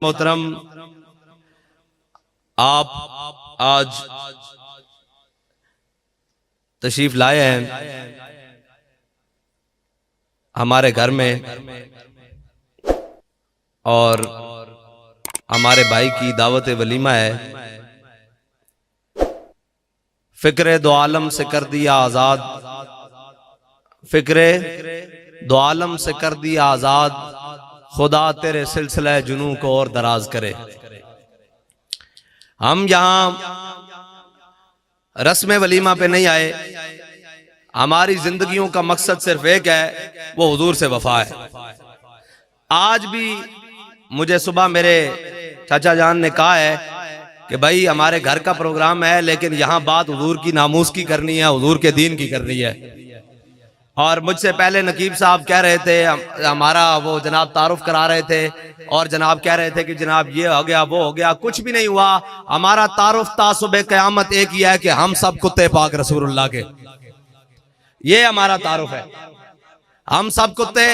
محترم، آپ آج تشریف لائے ہیں ہمارے گھر میں اور ہمارے بھائی کی دعوت ولیمہ ہے۔ فکر دو عالم سے کر دیا آزاد، فکر دو عالم سے کر دیا آزاد، خدا تیرے سلسلہ جنوں کو اور دراز کرے۔ ہم یہاں رسم ولیمہ پہ نہیں آئے، ہماری زندگیوں کا مقصد صرف ایک ہے، وہ حضور سے وفا ہے۔ آج بھی مجھے صبح میرے چاچا جان نے کہا ہے کہ بھائی ہمارے گھر کا پروگرام ہے لیکن یہاں بات حضور کی ناموس کی کرنی ہے، حضور کے دین کی کرنی ہے۔ اور مجھ سے پہلے نقیب صاحب کہہ رہے تھے، ہمارا وہ جناب تعارف کرا رہے تھے اور جناب کہہ رہے تھے کہ جناب یہ ہو گیا وہ ہو گیا، کچھ بھی نہیں ہوا۔ ہمارا تعارف تا صبح قیامت ایک ہی ہے کہ ہم سب کتے پاک رسول اللہ کے، یہ ہمارا تعارف ہے۔ ہم سب کتے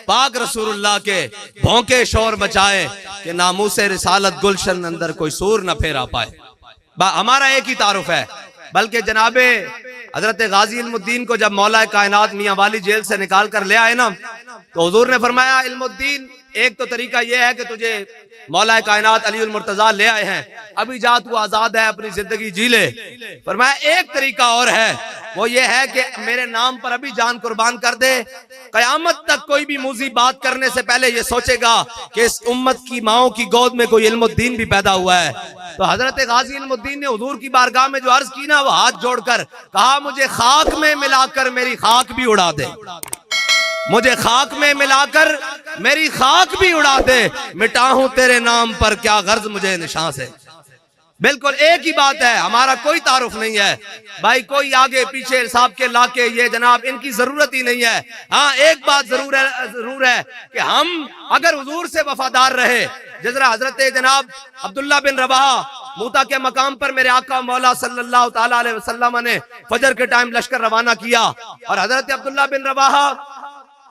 پاک رسول اللہ کے، بھونکے شور بچائے کہ ناموس رسالت گلشن اندر کوئی سور نہ پھیرا پائے۔ ہمارا ایک ہی تعارف ہے۔ بلکہ جناب حضرت غازی علم الدین کو جب مولا کائنات میاں والی جیل سے نکال کر لے آئے نا، تو حضور نے فرمایا علم الدین ایک تو طریقہ یہ ہے کہ تجھے مولا کائنات علی المرتضیٰ لے آئے ہیں، ابھی جا تو آزاد ہے، اپنی زندگی جی لے۔ فرمایا ایک طریقہ اور ہے، وہ یہ ہے کہ میرے نام پر ابھی جان قربان کر دے، قیامت تک کوئی بھی موذی بات کرنے سے پہلے یہ سوچے گا کہ اس امت کی ماؤں کی گود میں کوئی علم الدین بھی پیدا ہوا ہے۔ تو حضرت غازی علم الدین نے حضور کی بارگاہ میں جو عرض کی نا، وہ ہاتھ جوڑ کر کہا مجھے خاک میں ملا کر میری خاک بھی اڑا دے، مجھے خاک میں ملا کر میری خاک بھی اڑا دے، مٹا ہوں تیرے نام پر کیا غرض مجھے نشاں سے۔ بالکل ایک ہی بات ہے، ہمارا کوئی تعارف نہیں ہے بھائی، کوئی آگے پیچھے حساب کے لاکے یہ جناب ان کی ضرورت ہی نہیں ہے۔ ہاں ایک بات ضرور ہے کہ ہم اگر حضور سے وفادار رہے، جس طرح حضرت جناب عبداللہ بن رواحہ موتا کے مقام پر میرے آقا مولا صلی اللہ تعالیٰ علیہ وسلم نے فجر کے ٹائم لشکر روانہ کیا، اور حضرت عبداللہ بن رواحہ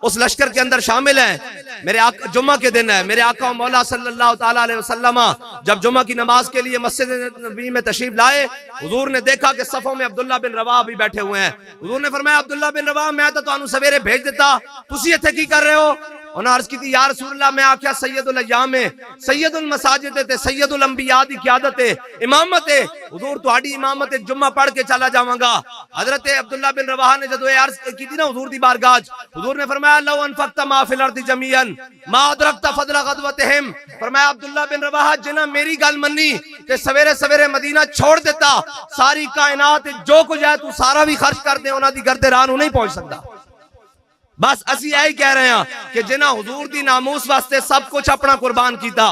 اس لشکر کے اندر شامل ہیں۔ میرے آقا جمعہ کے دن ہے، میرے آقا مولا صلی اللہ تعالیٰ علیہ وسلم جب جمعہ کی نماز کے لیے مسجد نبوی میں تشریف لائے، حضور نے دیکھا کہ صفوں میں عبداللہ بن رواحہ بھی بیٹھے ہوئے ہیں۔ حضور نے فرمایا عبداللہ بن رواحہ میں تو تانوں سویرے بھیج دیتا، تسی ایتھے کی کر رہے ہو؟ انہوں نے عرض کی تھی یا رسول اللہ میں آکھیا سید الایام سید المساجد تے سید الانبیاء دی قیادت امامت ہے، حضور تہاڈی امامت جمعہ پڑھ کے چلا جاواں گا۔ حضرت عبداللہ بن رواحہ نے جدو یہ عرض کی تھی نا حضور دی بارگاہ، حضور نے فرمایا لو انفقت ما فی الارض جميعا ما ادرکت فضل غزوتہم۔ فرمایا عبداللہ بن رواحہ جنہاں میری گل منی تے سویرے سویرے مدینہ چھوڑ دیتا، ساری کائنات جو کچھ ہے تو سارا بھی خرچ کر دے، انہاں دی گرد راہ نوں نہیں پہنچ سکتا۔ بس اسی یہی کہہ رہے ہیں کہ جنہاں حضور دی ناموس واسطے سب کچھ اپنا قربان کیتا،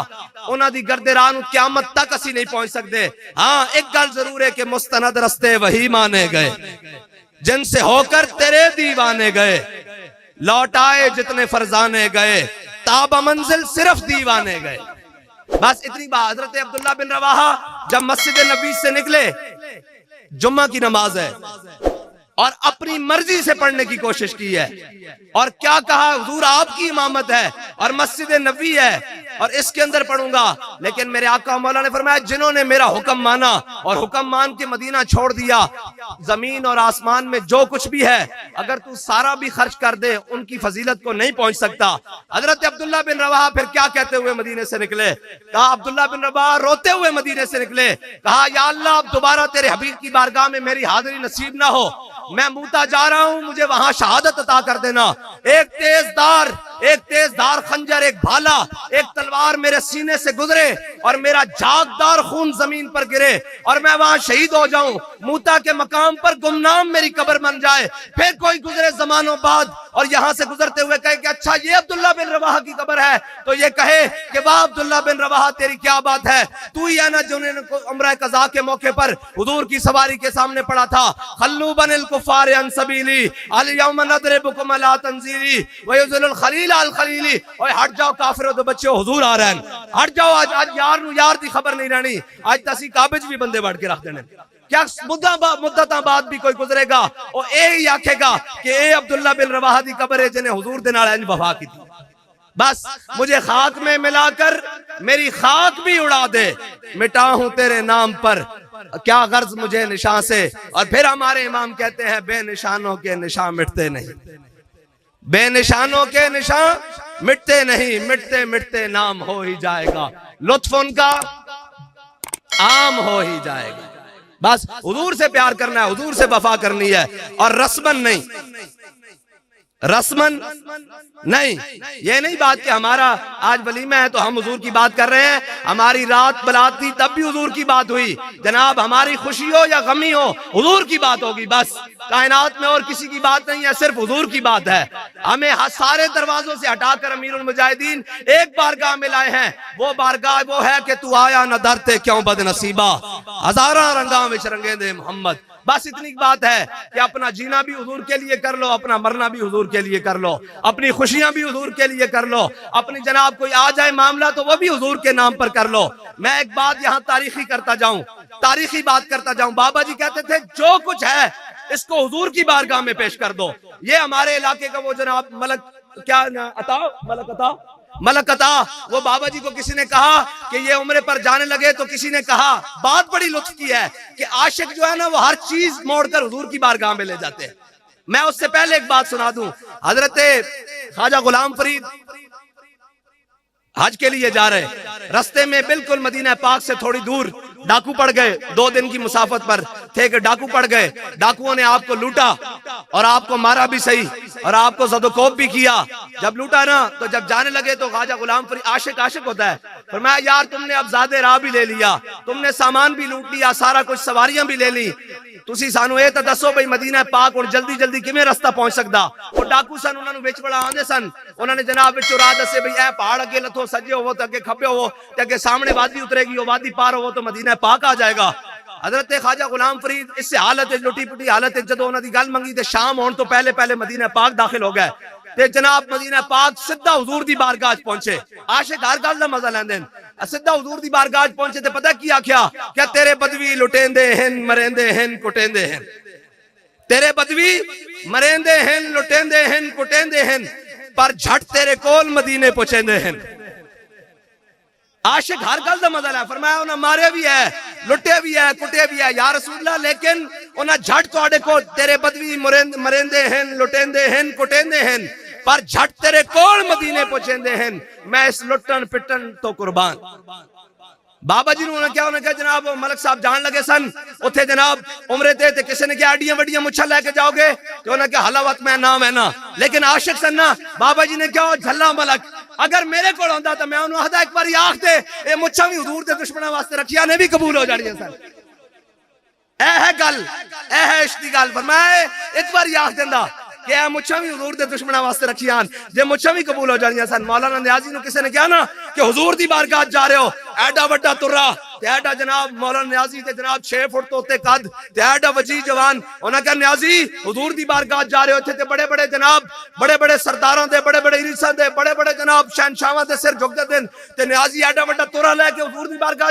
انہاں دی گرد راہ نوں قیامت تک اسی نہیں پہنچ سکتے۔ ہاں ایک گل ضرور ہے کہ مستند رستے وہی مانے گئے جن سے ہو کر تیرے دیوانے گئے، لوٹ آئے جتنے فرزانے گئے، تاب منزل صرف دیوانے گئے۔ بس اتنی بات۔ حضرت عبداللہ بن رواحہ جب مسجد نبی سے نکلے، جمعہ کی نماز ہے اور اپنی مرضی سے پڑھنے کی کوشش کی ہے، اور کیا کہا حضور آپ کی امامت ہے اور مسجد نبوی ہے اور اس کے اندر پڑھوں گا، لیکن میرے آقا مولا نے فرمایا جنہوں نے میرا حکم مانا اور حکم مان کے مدینہ چھوڑ دیا، زمین اور آسمان میں جو کچھ بھی ہے اگر تو سارا بھی خرچ کر دے ان کی فضیلت کو نہیں پہنچ سکتا۔ حضرت عبداللہ بن رواحہ پھر کیا کہتے ہوئے مدینے سے نکلے؟ کہا عبداللہ بن رواحہ روتے ہوئے مدینے سے نکلے، کہا یا اللہ اب دوبارہ تیرے حبیب کی بارگاہ میں میری حاضری نصیب نہ ہو، میں موتا جا رہا ہوں، مجھے وہاں شہادت عطا کر دینا۔ ایک تیز دار خنجر، ایک بھالا، ایک تلوار میرے سینے سے گزرے اور میرا جھاگدار خون زمین پر گرے اور میں وہاں شہید ہو جاؤں، موتا کے مقام پر گمنام میری قبر بن جائے، پھر کوئی گزرے زمانوں بعد اور یہاں سے گزرتے ہوئے کہے کہ اچھا یہ عبداللہ بن رواحہ کی قبر ہے، تو یہ کہے کہ واہ عبداللہ بن رواحہ تیری کیا بات ہے، تو ہی ہے نا جنہوں نے عمرہ قضاء کے موقع پر حضور کی سواری کے سامنے پڑھا تھا خلو بن الکفار عن سبیلی الیوم نضربکم علی تنزیلی ویذل الخلیل الخلیلی۔ اوے ہٹ جاؤ کافروں دے بچے، حضور آ رہے ہیں، ہٹ جاؤ، آج یار نو یار دی خبر نہیں رہنی، آج تسی کعبے بھی بندے بڑھ کے رکھ دینے، کیا مدتاں بعد بھی کوئی گزرے گا اور اے ہی آکھے گا کہ اے عبداللہ بن رواحہ دی قبر ہے جنہیں حضور دے نال انج وفا کی تھی۔ بس مجھے خاک میں ملا کر میری خاک بھی اڑا دے، مٹا ہوں تیرے نام پر کیا غرض مجھے نشان سے۔ اور پھر ہمارے امام کہتے ہیں بے نشانوں کے نشان مٹتے نہیں، بے نشانوں کے نشان مٹتے نہیں، مٹتے مٹتے نام ہو ہی جائے گا، لطف ان کا عام ہو ہی جائے گا۔ بس حضور سے پیار کرنا ہے، حضور سے وفا کرنی ہے، اور رسمن نہیں، رسمن نہیں۔ یہ نہیں بات کہ ہمارا آج ولیمہ ہے تو ہم حضور کی بات کر رہے ہیں، ہماری رات بلات تھی تب بھی حضور کی بات ہوئی، جناب ہماری خوشی ہو یا غمی ہو حضور کی بات ہوگی، بس کائنات میں اور کسی کی بات نہیں ہے، صرف حضور کی بات ہے۔ ہمیں سارے دروازوں سے ہٹا کر امیر المجاہدین ایک بارگاہ میں لائے ہیں، وہ بارگاہ وہ ہے کہ تو آیا نہ درتے کیوں بد نصیبہ، ہزاراں رنگاں وچ رنگے دے محمد۔ بس اتنی بات ہے کہ اپنا جینا بھی حضور کے لیے کر لو، اپنا مرنا بھی حضور کے لیے کر لو، اپنی خوشیاں بھی حضور کے لیے کر لو، اپنی جناب کوئی آ جائے معاملہ تو وہ بھی حضور کے نام پر کر لو۔ میں ایک بات یہاں تاریخی کرتا جاؤں، تاریخی بات کرتا جاؤں، بابا جی کہتے تھے جو کچھ ہے اس کو حضور کی بارگاہ میں پیش کر دو۔ یہ ہمارے علاقے کا وہ جناب ملک کیا عطا، ملک عطا، وہ بابا جی کو کسی نے کہا کہ یہ عمرے پر جانے لگے تو کسی نے کہا بات بڑی لطف کی ہے کہ عاشق جو ہے نا وہ ہر چیز موڑ کر حضور کی بارگاہ میں لے جاتے ہیں۔ میں اس سے پہلے ایک بات سنا دوں، حضرت خواجہ غلام فرید حج کے لیے جا رہے، رستے میں بالکل مدینہ پاک سے تھوڑی دور ڈاکو پڑ گئے، 2 دن کی مسافت پر تھے کہ ڈاکو پڑ گئے، ڈاکوؤں نے آپ کو لوٹا اور آپ کو مارا بھی صحیح اور آپ کو زد و کوب بھی کیا۔ جب لوٹا نا تو جب جانے لگے تو خواجہ غلام فرید عاشق ہوتا ہے، فرمایا یار تم نے اب زیادہ راہ بھی لے لیا، تم نے سامان بھی لوٹ لیا، سارا کچھ سواریاں بھی لے لی، تسی سانو اے تے دسو بھئی مدینہ پاک اور جلدی جلدی کیویں رستہ پہنچ سکدا۔ وہ ڈاکو سن، انہاں نوں وچ بڑا آندے سن، انہاں نے جناب وچ راہ دسے بھئی اے پہاڑ اگے لتھو، سجے ہوو تے اگے کھبے ہوو تے اگے سامنے وادی اترے گی، وہ وادی پار ہوو تو مدینہ پاک آ جائے گا۔ حضرت خواجہ غلام فرید اس سے حالت لٹی پٹی حالت جدوں انہاں دی گل منگی تے شام ہون تو پہلے پہلے مدینہ پاک داخل ہو گئے تے جناب مدینہ پاک سیدھا حضور دی بارگاہ پہنچے۔ عاشق ہر گل دا مزہ لیندے ہیں، سیدھا حضور دی بارگاہ پہنچے تے پتہ کی آکھیا کہ تیرے بدوی لٹیندے ہن مریندے ہن کٹیندے ہن، تیرے بدوی مریندے ہن لٹیندے ہن کٹیندے ہن، پر جھٹ تیرے کول مدینے پہنچیندے ہن۔ عاشق ہر گل دا مزہ لے، فرمایا انہاں مارے بھی ہے، لٹے بھی ہے، کٹے بھی ہے یا رسول اللہ، لیکن انہاں جھٹ تواڈے کول تیرے بدوی مریندے ہن لٹیندے ہن کٹیندے ہن، پر جھٹ تیرے کول مدینے پہنچیندے ہن، میں اس لٹن پٹن تو قربان۔ بابا جی نے کیا جناب ملک صاحب جان لگے سن اتھے جناب عمرے تے کسی نے کیا اڈیاں وڈیاں مچھا لے کے جاؤ گے کہ انہوں نے کیا حلاوت میں نام ہے نا، لیکن عاشق سن نا، بابا جی نے کیا جھلا ملک اگر میرے کو ہوندا تو میں انہوں ہدا ایک باری آکھ دے اے مچھا بھی حضور دے دشمنوں واسطے رکھیا نے بھی قبول ہو جانیاں سن۔ اے ہے گل، اے ہے عشق دی گل، فرمایا ایک باری آکھ دیندا کہ اے مچھا بھی حضور دے دشمنوں واسطے رکھیاں جے مچھا بھی قبول ہو جانیاں سن۔ مولانا نیازی نو کسی نے کہا نا کہ حضور دی بارگاہ جا رہے ہو، ایڈا وڈا ترا تے ایڈا جناب مولانا نیازی تے جناب 6 فٹ تو تے قد تے ایڈا وجی جوان، انہاں کہا نیازی حضور دی بارگاہ جا رہے ہو، تھے تے بڑے بڑے جناب بڑے بڑے سرداراں دے بڑے بڑے ریساں دے بڑے بڑے جناب شہنشاہاں دے سر جھک دے دین تے نیازی ایڈا وڈا ترا لے کے حضور دی بارگاہ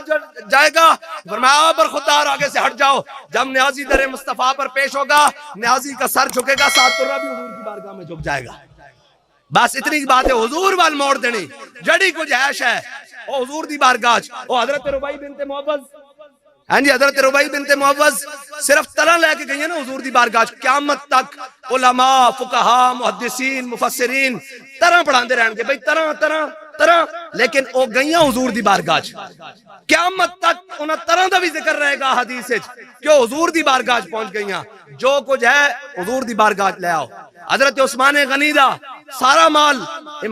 جائے گا۔ فرمایا برخودار آگے سے ہٹ جاؤ، جب نیازی در مصطفیٰ پر پیش ہوگا نیازی کا سر جھکے گا، ساتھ ترا بھی حضور کی بارگاہ میں جھک جائے گا۔ بس اتنی بات ہے، حضور وال موڑ دینی جڑی کچھ عیش ہے او حضور دی بارگاہ۔ او حضرت ربائی بنت معوذ، ہاں جی حضرت ربائی بنت معوذ صرف طرح لے کے گئی ہے نا حضور دی بارگاہ، قیامت تک علماء فقہاء محدثین مفسرین طرح پڑھاندے رہن گے بھئی طرح طرح طرح، لیکن او گئیاں حضور دی بارگاہ، قیامت تک انہاں طرح دا بھی ذکر رہے گا حدیث وچ کہ حضور دی بارگاہ پہنچ گئیاں، جو کچھ ہے حضور دی بارگاہ لے آؤ۔ حضرت عثمان غنی دا سارا مال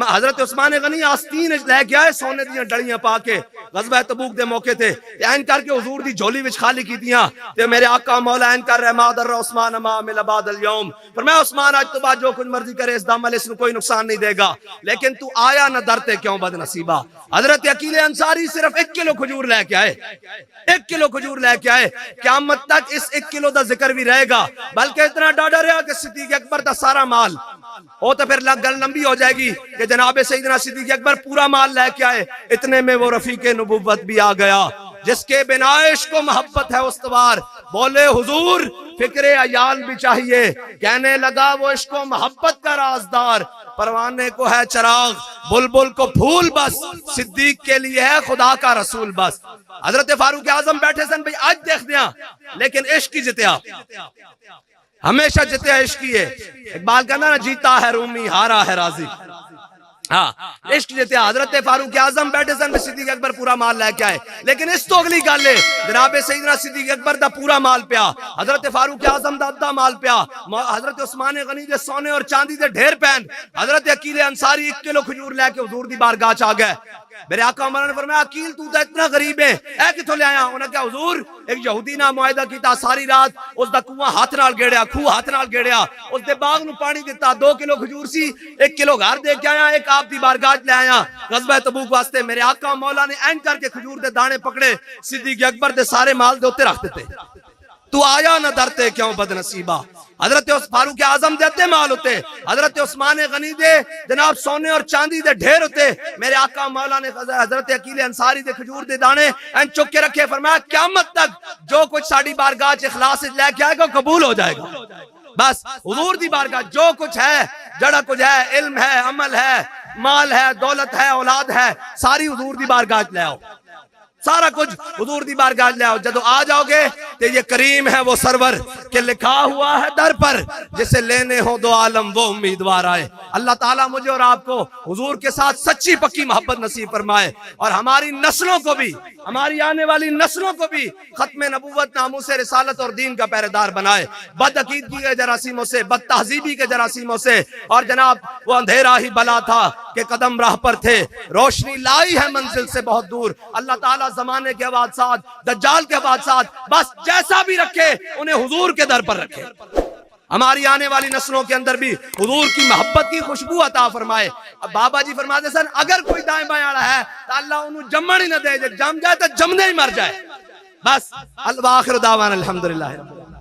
حضرت عثمان غنی آستین لے کے آئے سونے دیاں ڈڑیاں پا کے غزوہ تبوک دے موقع تے این کر کے حضور دی جھولی وچ خالی کیتیاں تے میرے آقا مولا این کر رہے مادر عثمان ما مل بعد اليوم، فرمایا عثمان آج تو بعد جو کچھ مرضی کرے اس دم اس کوئی نقصان نہیں دے گا، لیکن تو آیا نہ درتے کیوں بد نصیبہ۔ حضرت عقیل انصاری صرف 1 کلو کھجور لے کے آئے، 1 کلو کھجور لے کے آئے، قیامت تک اس 1 کلو دا ذکر بھی رہے گا، بلکہ اتنا ڈاڈا رہا کہ صدیق اکبر دا سارا مال وہ تو پھر گل لمبی ہو جائے گی کہ جناب سیدنا صدیق اکبر پورا مال لے کے آئے، اتنے میں وہ رفیق نبوت بھی آ گیا جس کے بنا عشق و محبت ہے استوار، بولے حضور فکر عیال بھی چاہیے. کہنے لگا وہ عشق و محبت کا رازدار پروانے کو ہے چراغ, بلبل کو پھول بس, صدیق کے لیے ہے خدا کا رسول بس. حضرت فاروق اعظم بیٹھے سن بھئی آج دیکھ دیا, لیکن عشق کی جتیا, ہمیشہ جتیا عشق کی ہے. اقبال کہنا نا جیتا ہے رومی ہارا ہے راضی. ہاں عشق جتیا. حضرت فاروق اعظم بیٹھے سن صدیق اکبر پورا مال لے کے آئے, لیکن اس تو اگلی گل ہے جناب سیدنا صدیق اکبر دا پورا مال پیا, حضرت فاروق اعظم دا ادھا مال پیا, حضرت عثمان غنی دے سونے اور چاندی دے ڈھیر پین, حضرت عقیل انصاری 1 کلو کھجور لے کے حضور دی بارگاہ چ آ گئے. میرے آقا عمر نے فرمایا عقیل تو تے اتنا غریب ہے, اے کتھوں لے آیا؟ انہوں نے کہا حضور ایک یہودی نہ معاہدہ کیتا, ساری رات اس دا کنواں ہاتھ نال گیڑیا, کھوہ ہاتھ نال گیڑیا, اس دے باغ نو پانی دیتا, 2 کلو کھجور سی, 1 کلو گھر دے کے آیا, ایک آپ دی بارگاہ لے آیا غزوہ تبوک واسطے. میرے آقا مولا نے اینڈ کر کے کھجور دے دانے پکڑے, صدیق اکبر دے سارے مال دے اوتے رکھ دیتے. تو آیا نہ درتے کیوں بد نصیبہ. حضرت فاروق اعظم دیتے مال ہوتے, حضرت عثمان غنی دے جناب سونے اور چاندی دے ڈھیر ہوتے. میرے آقا مولا نے حضرت عقیل انصاری دے کھجور دے دانے این چک کے رکھے, فرمایا قیامت تک جو کچھ ساڑی بارگاہ اخلاص لے کے آئے گا قبول ہو جائے گا. بس حضور دی بارگاہ جو کچھ ہے, جڑا کچھ ہے, علم ہے, عمل ہے, مال ہے, دولت ہے, اولاد ہے, ساری حضور دی بارگاہ لے آؤ, سارا کچھ حضور دی بارگاہ لے آؤ. جدو آ جاؤ گے تو یہ کریم ہے وہ سرور کہ لکھا ہوا ہے در پر جسے لینے ہو 2 عالم وہ امیدوار آئے. اللہ تعالیٰ مجھے اور آپ کو حضور کے ساتھ سچی پکی محبت نصیب فرمائے, اور ہماری نسلوں کو بھی, ہماری آنے والی نسلوں کو بھی ختم نبوت, ناموس رسالت اور دین کا پہرے دار بنائے. بد عقیدگی کے جراثیموں سے, بد تہذیبی کے جراثیموں سے, اور جناب وہ اندھیرا ہی بلا تھا کہ قدم راہ پر تھے, روشنی لائی ہے منزل سے بہت دور. اللہ تعالیٰ زمانے کے حوادثات, دجال کے حوادثات, بس جیسا بھی رکھے انہیں حضور کے در پر رکھے. ہماری آنے والی نسلوں کے اندر بھی حضور کی محبت کی خوشبو عطا فرمائے. اب بابا جی فرماتے سن اگر کوئی دائیں بائیں آڑا ہے تو اللہ انہوں جمن ہی نہ دے, جم جائے تو جمنے ہی مر جائے. بس الواخر دعوان الحمدللہ.